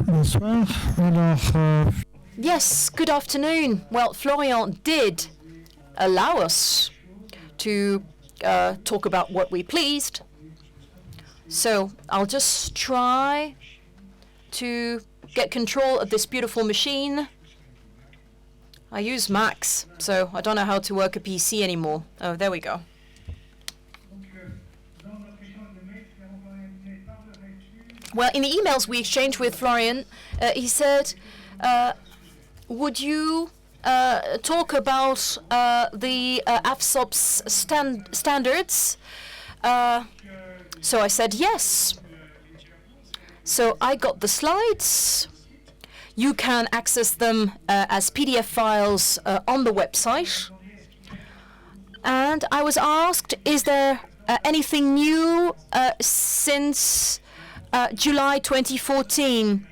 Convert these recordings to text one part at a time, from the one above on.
Bonsoir. Alors, Yes, good afternoon. Well, Florian did allow us to talk about what we pleased. So I'll just try to get control of this beautiful machine. I use Macs, so I don't know how to work a PC anymore. Oh, there we go. Well, in the emails we exchanged with Florian, he said, would you talk about the FSOBS standards? So I said yes. So I got the slides. You can access them as PDF files on the website. And I was asked, is there anything new since July 2014?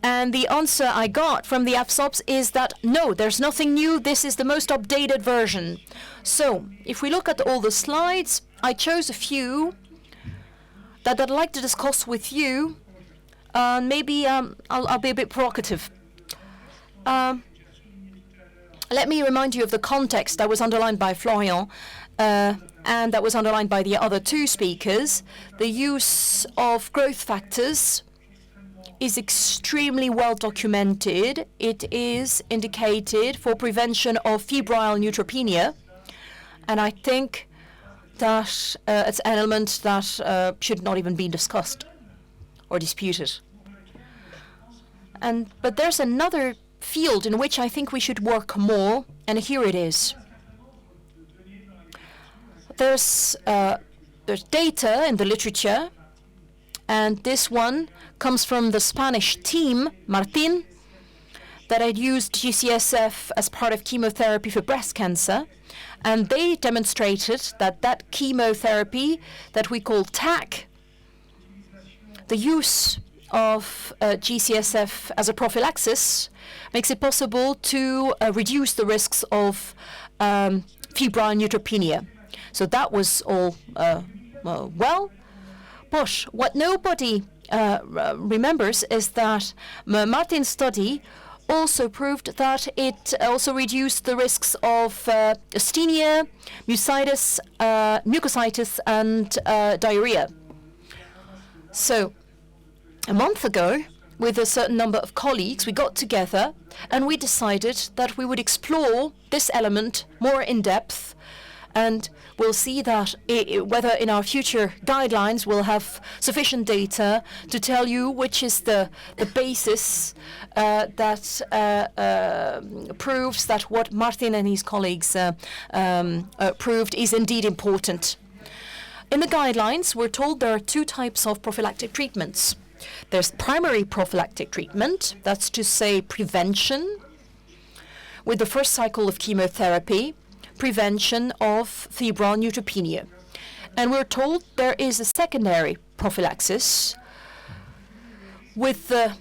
And the answer I got from the FSOBS is that no, there's nothing new. This is the most updated version. So if we look at all the slides, I chose a few that I'd like to discuss with you. Maybe I'll be a bit provocative. Let me remind you of the context that was underlined by Florian and that was underlined by the other two speakers. The use of growth factors is extremely well documented. It is indicated for prevention of febrile neutropenia. And I think that it's an element that should not even be discussed or disputed. But there's another field in which I think we should work more, and here it is. There's data in the literature, and this one comes from the Spanish team, Martin, that had used Gcsf as part of chemotherapy for breast cancer. And they demonstrated that that chemotherapy that we call TAC, the use of Gcsf as a prophylaxis, makes it possible to reduce the risks of febrile neutropenia. So that was all well. But what nobody remembers is that Martin's study also proved that it also reduced the risks of asthenia, mucositis, and diarrhea. So a month ago, with a certain number of colleagues, we got together and we decided that we would explore this element more in depth, and we'll see that whether in our future guidelines we'll have sufficient data to tell you which is the basis that proves that what Martin and his colleagues proved is indeed important. In the guidelines, we're told there are two types of prophylactic treatments. There's primary prophylactic treatment, that's to say prevention with the first cycle of chemotherapy, prevention of febrile neutropenia. And we're told there is a secondary prophylaxis with the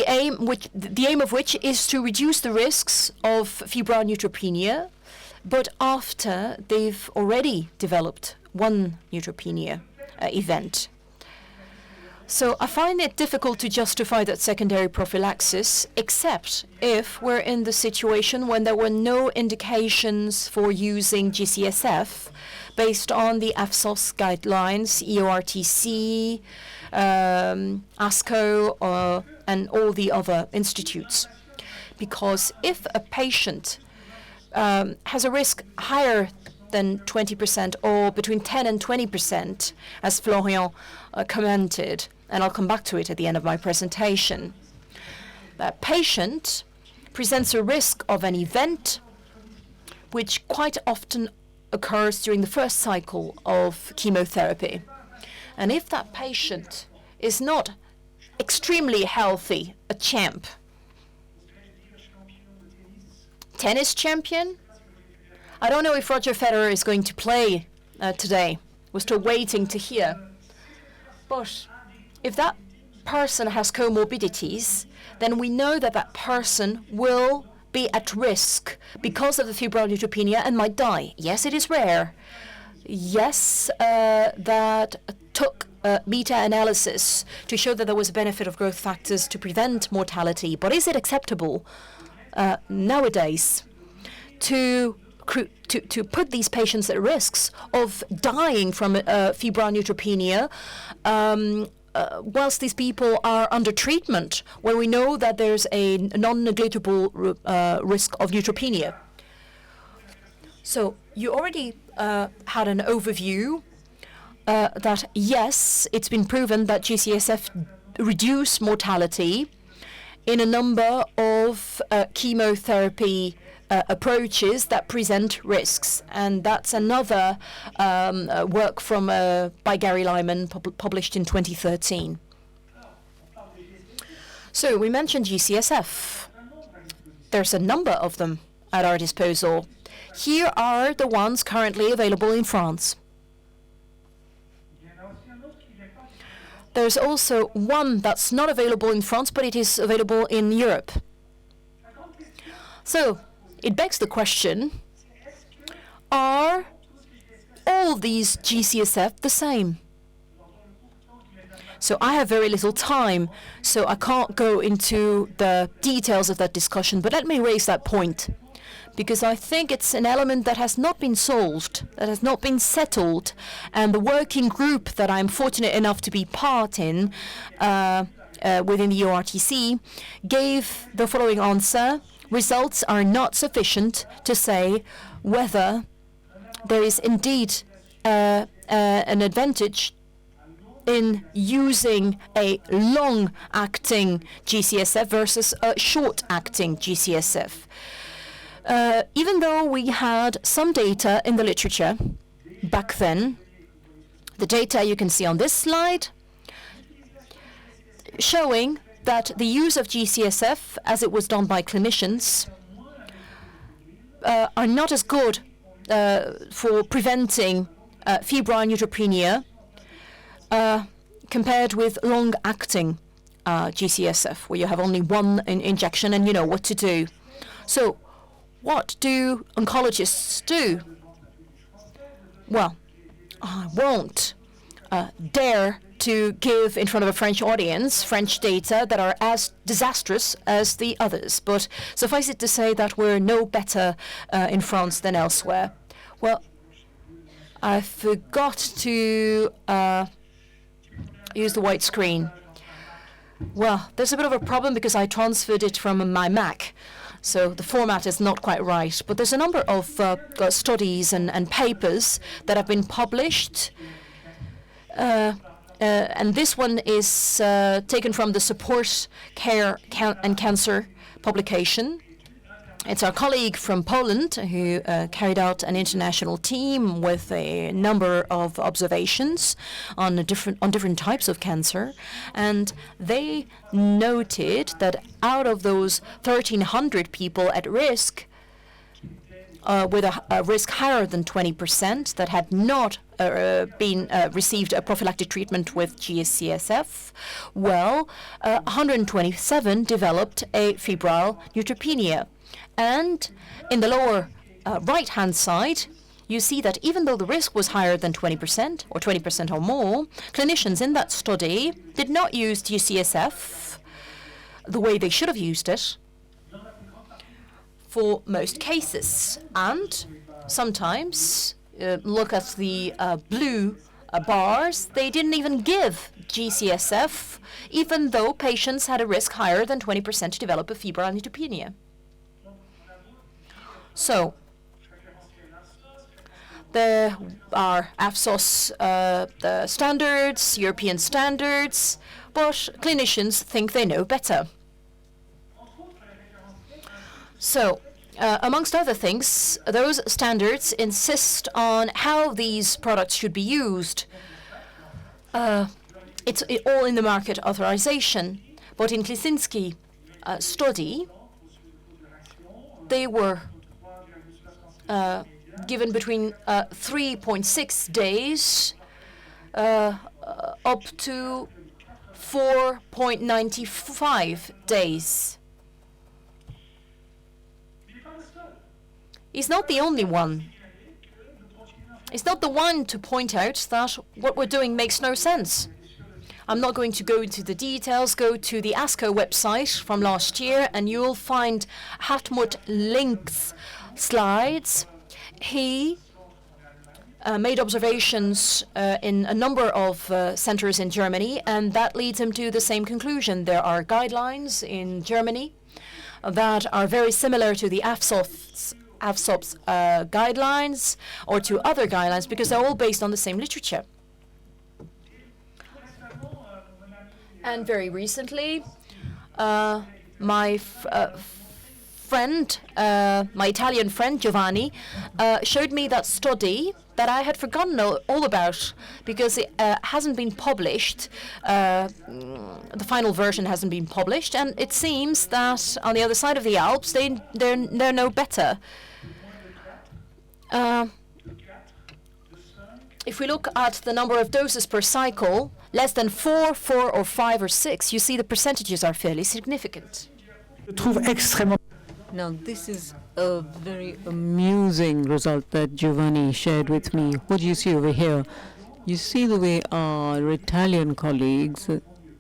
aim of which is to reduce the risks of febrile neutropenia, but after they've already developed one neutropenia event. So I find it difficult to justify that secondary prophylaxis, except if we're in the situation when there were no indications for using Gcsf based on the FSOS guidelines, EORTC, ASCO, and all the other institutes. Because if a patient has a risk higher than 20% or between 10 and 20%, as Florian commented, and I'll come back to it at the end of my presentation. That patient presents a risk of an event which quite often occurs during the first cycle of chemotherapy. And if that patient is not extremely healthy, a champ, tennis champion, I don't know if Roger Federer is going to play today. We're still waiting to hear. But if that person has comorbidities, then we know that that person will be at risk because of the febrile neutropenia and might die. Yes, it is rare. Yes, that took meta-analysis to show that there was a benefit of growth factors to prevent mortality. But is it acceptable nowadays to put these patients at risks of dying from febrile neutropenia whilst these people are under treatment, where we know that there's a non-negligible risk of neutropenia? So you already had an overview that, yes, it's been proven that Gcsf reduce mortality in a number of chemotherapy approaches that present risks. And that's another work from by Gary Lyman published in 2013. So we mentioned Gcsf. There's a number of them at our disposal. Here are the ones currently available in France. There's also one that's not available in France, but it is available in Europe. So it begs the question, are all these Gcsf the same? So I have very little time, so I can't go into the details of that discussion, but let me raise that point, because I think it's an element that has not been solved, that has not been settled, and the working group that I'm fortunate enough to be part in within the ORTC gave the following answer: results are not sufficient to say whether there is indeed an advantage in using a long-acting Gcsf versus a short-acting Gcsf. Even though we had some data in the literature back then, the data you can see on this slide, showing that the use of Gcsf, as it was done by clinicians, are not as good for preventing febrile neutropenia compared with long-acting Gcsf, where you have only one injection and you know what to do. So what do oncologists do? Well, I won't dare to give in front of a French audience French data that are as disastrous as the others, but suffice it to say that we're no better in France than elsewhere. Well, I forgot to use the white screen. Well, there's a bit of a problem because I transferred it from my Mac, so the format is not quite right. But there's a number of studies and papers that have been published, and this one is taken from the Support Care and Cancer publication. It's our colleague from Poland who carried out an international team with a number of observations on different types of cancer, and they noted that out of those 1,300 people at risk, with a risk higher than 20% that had not received a prophylactic treatment with Gcsf, well, 127 developed a febrile neutropenia. And in the lower right-hand side, you see that even though the risk was higher than 20% or 20% or more, clinicians in that study did not use Gcsf the way they should have used it for most cases. And sometimes, look at the blue bars, they didn't even give Gcsf, even though patients had a risk higher than 20% to develop a febrile neutropenia. So there are FSOBS the standards, European standards, but clinicians think they know better. So, amongst other things, those standards insist on how these products should be used. It's all in the market authorization, but in Klisinski's study, they were given between 3.6 days up to 4.95 days. He's not the only one. is not the one to point out that what we're doing makes no sense. I'm not going to go into the details. Go to the ASCO website from last year, and you'll find Hartmut Link's slides. He made observations in a number of centers in Germany, and that leads him to the same conclusion. There are guidelines in Germany that are very similar to the FSOBS guidelines or to other guidelines because they're all based on the same literature. And very recently, my Italian friend Giovanni showed me that study that I had forgotten all about because it hasn't been published. The final version hasn't been published, and it seems that on the other side of the Alps, they're no better. If we look at the number of doses per cycle, less than 4, 4, or 5, or 6, you see the percentages are fairly significant. Now, this is a very amusing result that Giovanni shared with me. What do you see over here? You see the way our Italian colleagues,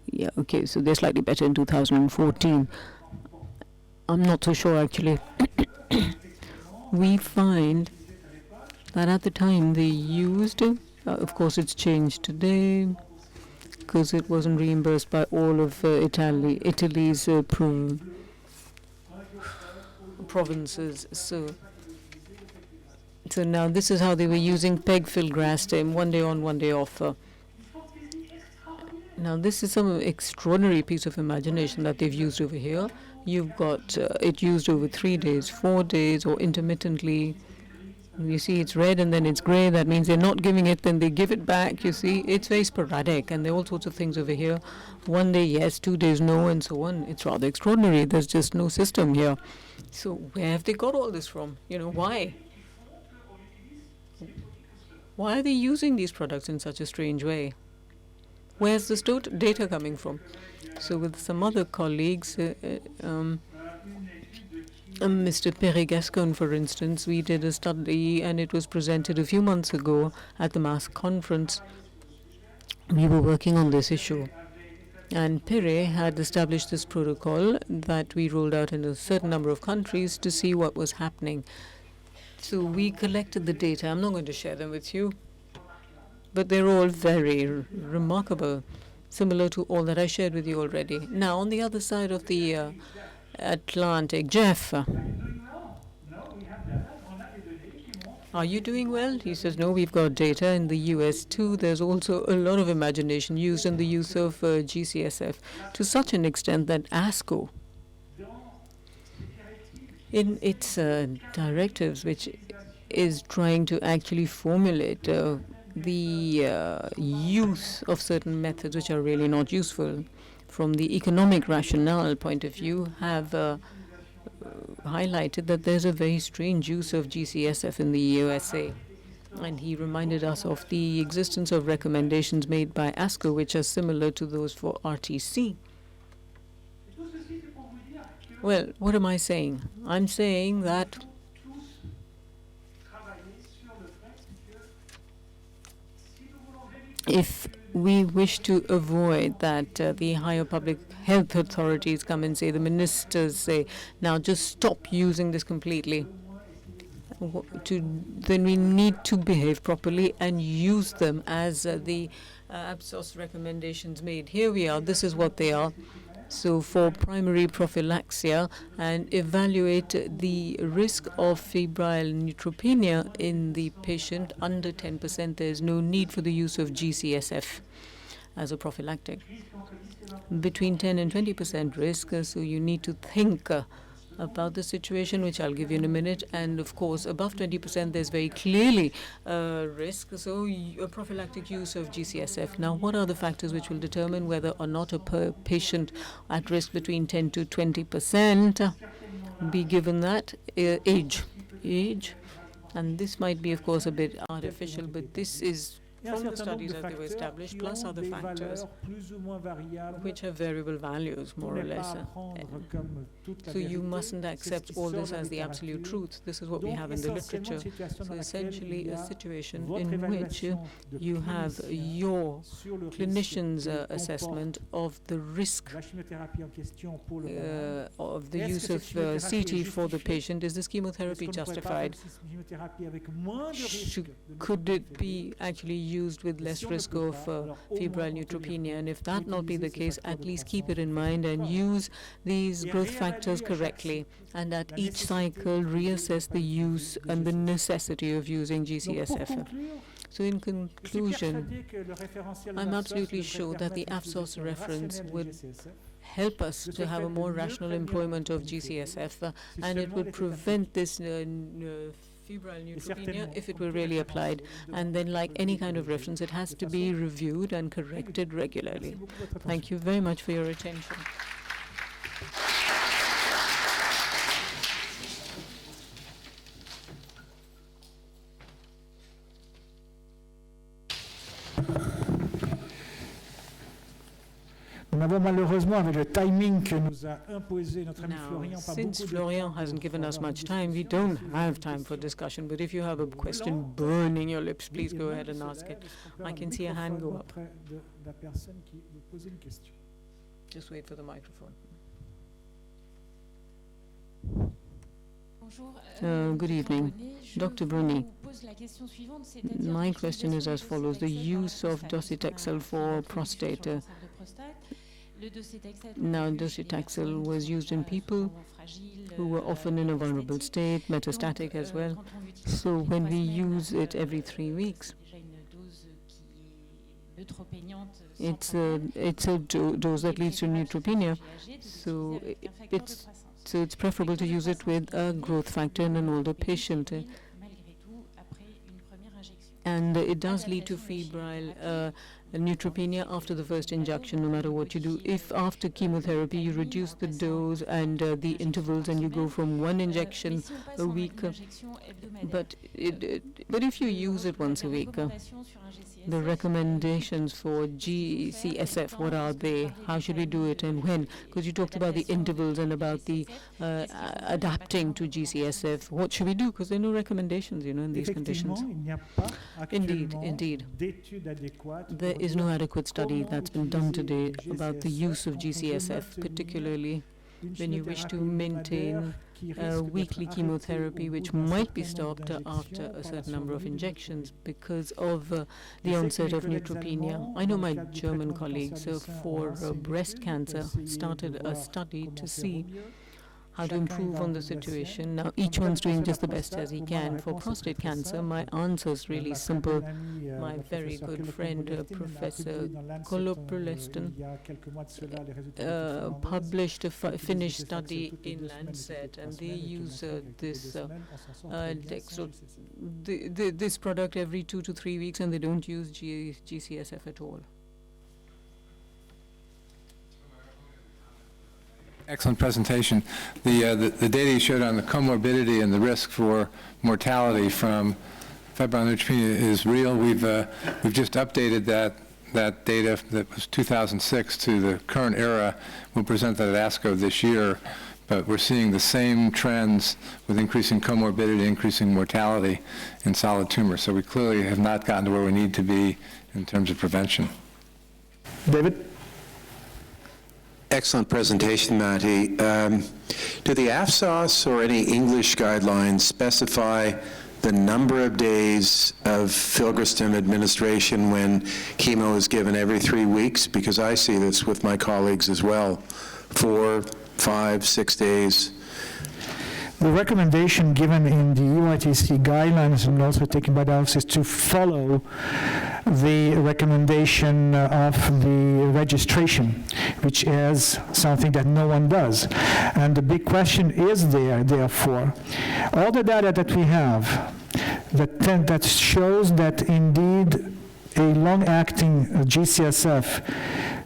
yeah, okay, so they're slightly better in 2014. I'm not so sure, actually. We find that at the time they used, of course it's changed today, because it wasn't reimbursed by all of Italy's provinces. So now this is how they were using pegfilgrastim, 1 day on, 1 day off. Now this is some extraordinary piece of imagination that they've used over here. You've got it used over 3 days, 4 days, or intermittently. You see it's red and then it's grey. That means they're not giving it, then they give it back. You see, it's very sporadic, and there are all sorts of things over here. 1 day yes, 2 days no, and so on. It's rather extraordinary. There's just no system here. So where have they got all this from? You know, why? Why are they using these products in such a strange way? Where's this data coming from? So with some other colleagues, Mr. Perry-Gascon, for instance, we did a study, and it was presented a few months ago at the MAS conference. We were working on this issue. And Perry had established this protocol that we rolled out in a certain number of countries to see what was happening. So we collected the data. I'm not going to share them with you, but they're all very remarkable, similar to all that I shared with you already. Now, on the other side of the Atlantic, Jeff, are you doing well? He says, no, we've got data in the US too. There's also a lot of imagination used in the use of Gcsf to such an extent that ASCO, in its directives, which is trying to actually formulate the use of certain methods which are really not useful from the economic rationale point of view, have highlighted that there's a very strange use of Gcsf in the USA. And he reminded us of the existence of recommendations made by ASCO, which are similar to those for RTC. Well, what am I saying? I'm saying that if we wish to avoid that the higher public health authorities come and say, the ministers say, now just stop using this completely, then we need to behave properly and use them as the APSOS recommendations made. Here we are. This is what they are. So for primary prophylaxis, and evaluate the risk of febrile neutropenia in the patient under 10%. There is no need for the use of Gcsf as a prophylactic. Between 10 and 20% risk, so you need to think about the situation, which I'll give you in a minute. And of course, above 20%, there's very clearly risk. So a prophylactic use of Gcsf. Now, what are the factors which will determine whether or not a patient at risk between 10 to 20% be given that? Age. And this might be, of course, a bit artificial, but this is from the studies as they were established, plus other factors which have variable values, more or less. So you mustn't accept all this as the absolute truth. This is what we have in the literature. So essentially a situation in which you have your clinician's assessment of the risk of the use of CT for the patient. Is this chemotherapy justified? Could it be actually used with less risk of febrile neutropenia? And if that not be the case, at least keep it in mind and use these growth factors correctly. And at each cycle, reassess the use and the necessity of using Gcsf. So in conclusion, I'm absolutely sure that the FSOBS reference would help us to have a more rational employment of Gcsf, and it would prevent this febrile neutropenia if it were really applied. And then, like any kind of reference, it has to be reviewed and corrected regularly. Thank you very much for your attention. Malheureusement, avec le timing que nous a imposé notre ami Florian, since Florian hasn't given us much time, we don't have time for discussion. But if you have a question burning your lips, please go ahead and ask it. I can see a hand go up. Just wait for the microphone. Good evening. Dr. Bruni, my question is as follows. The use of docetaxel for prostate. Now, docetaxel was used in people who were often in a vulnerable state, metastatic as well. So when we use it every 3 weeks, it's a dose that leads to neutropenia. So it's preferable to use it with a growth factor in an older patient. And it does lead to febrile neutropenia after the first injection, no matter what you do. If after chemotherapy you reduce the dose and the intervals and you go from 1 injection a week, but if you use it once a week, the recommendations for Gcsf, what are they? How should we do it and when? Because you talked about the intervals and about the adapting to Gcsf. What should we do? Because there are no recommendations, in these conditions. Indeed. There is no adequate study that's been done today about the use of Gcsf, particularly when you wish to maintain weekly chemotherapy, which might be stopped after a certain number of injections because of the onset of neutropenia. I know my German colleagues for breast cancer started a study to see how to improve on the situation. Now, each one's doing just the best as he can. For prostate cancer, my answer is really simple. My very good friend, Professor Kolopoleston, published a Finnish study in Lancet, and they use this product every 2 to 3 weeks, and they don't use Gcsf at all. Excellent presentation. The data you showed on the comorbidity and the risk for mortality from febrile neutropenia is real. We've just updated that data that was 2006 to the current era. We'll present that at ASCO this year, but we're seeing the same trends with increasing comorbidity, increasing mortality in solid tumors. So we clearly have not gotten to where we need to be in terms of prevention. David? Excellent presentation, Matti. Do the FSOBS or any English guidelines specify the number of days of filgrastim administration when chemo is given every 3 weeks? Because I see this with my colleagues as well. 4, 5, 6 days. The recommendation given in the EYTC guidelines and also taken by the office is to follow the recommendation of the registration, which is something that no one does. And the big question is therefore, all the data that we have that shows that indeed a long-acting Gcsf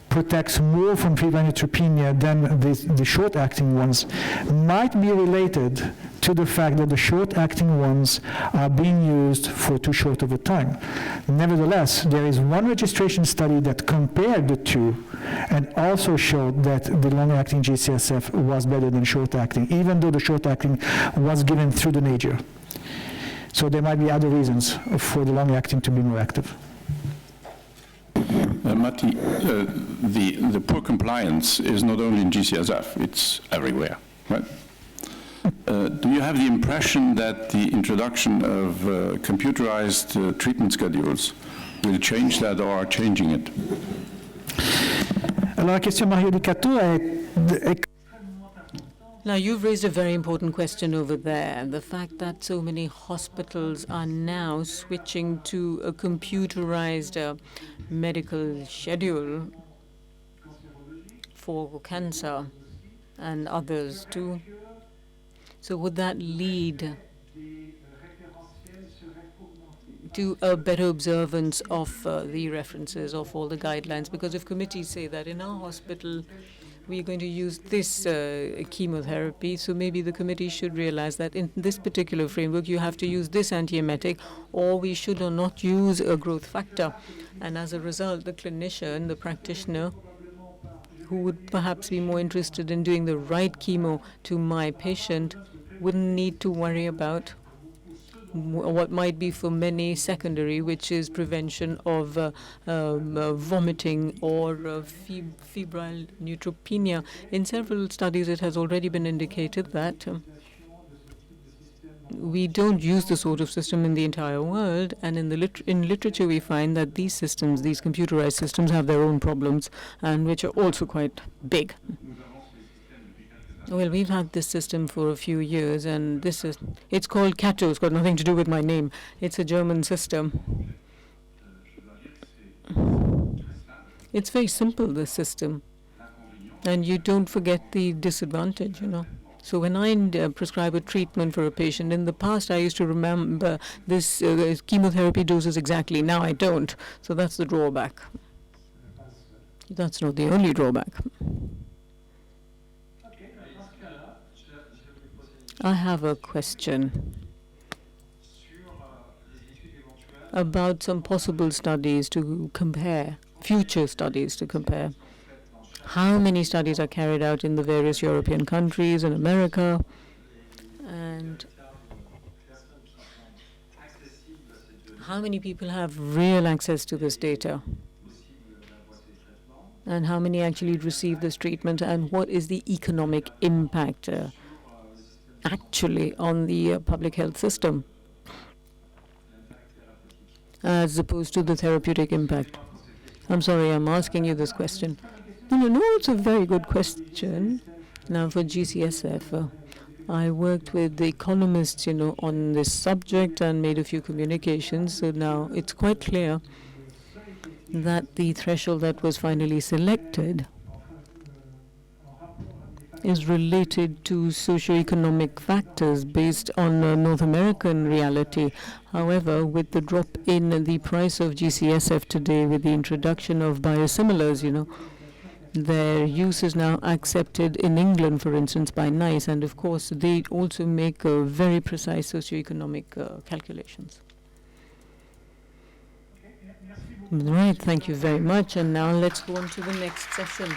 protects more from febrile neutropenia than the short-acting ones might be related to the fact that the short-acting ones are being used for too short of a time. Nevertheless, there is one registration study that compared the two and also showed that the long-acting G-CSF was better than short-acting, even though the short-acting was given through the nadir. So there might be other reasons for the long-acting to be more active. Matti, the poor compliance is not only in Gcsf, it's everywhere, right? Do you have the impression that the introduction of computerized treatment schedules will change that or are changing it? Alors la question Mario Di Catto est Now, you've raised a very important question over there. The fact that so many hospitals are now switching to a computerized medical schedule for cancer and others too. So would that lead to a better observance of the references of all the guidelines? Because if committees say that in our hospital we're going to use this chemotherapy, so maybe the committee should realize that in this particular framework you have to use this antiemetic, or we should or not use a growth factor. And as a result, the clinician, the practitioner, who would perhaps be more interested in doing the right chemo to my patient, wouldn't need to worry about what might be for many secondary, which is prevention of vomiting or febrile neutropenia. In several studies, it has already been indicated that we don't use the sort of system in the entire world, and in the in literature we find that these systems, these computerized systems, have their own problems, and which are also quite big. Well, we've had this system for a few years, and it's called Cato. It's got nothing to do with my name. It's a German system. It's very simple, this system. And you don't forget the disadvantage, you know. So when I prescribe a treatment for a patient, in the past I used to remember this chemotherapy doses exactly. Now I don't. So that's the drawback. That's not the only drawback. I have a question about some possible studies to compare, future studies to compare. How many studies are carried out in the various European countries and America, and how many people have real access to this data, and how many actually receive this treatment, and what is the economic impact actually on the public health system as opposed to the therapeutic impact? I'm sorry, I'm asking you this question. No, it's a very good question. Now, for Gcsf, I worked with the economists, on this subject and made a few communications. So now it's quite clear that the threshold that was finally selected is related to socioeconomic factors based on North American reality. However, with the drop in the price of Gcsf today, with the introduction of biosimilars, their use is now accepted in England, for instance, by NICE, and of course they also make very precise socioeconomic calculations. Right, thank you very much, and now let's go on to the next session.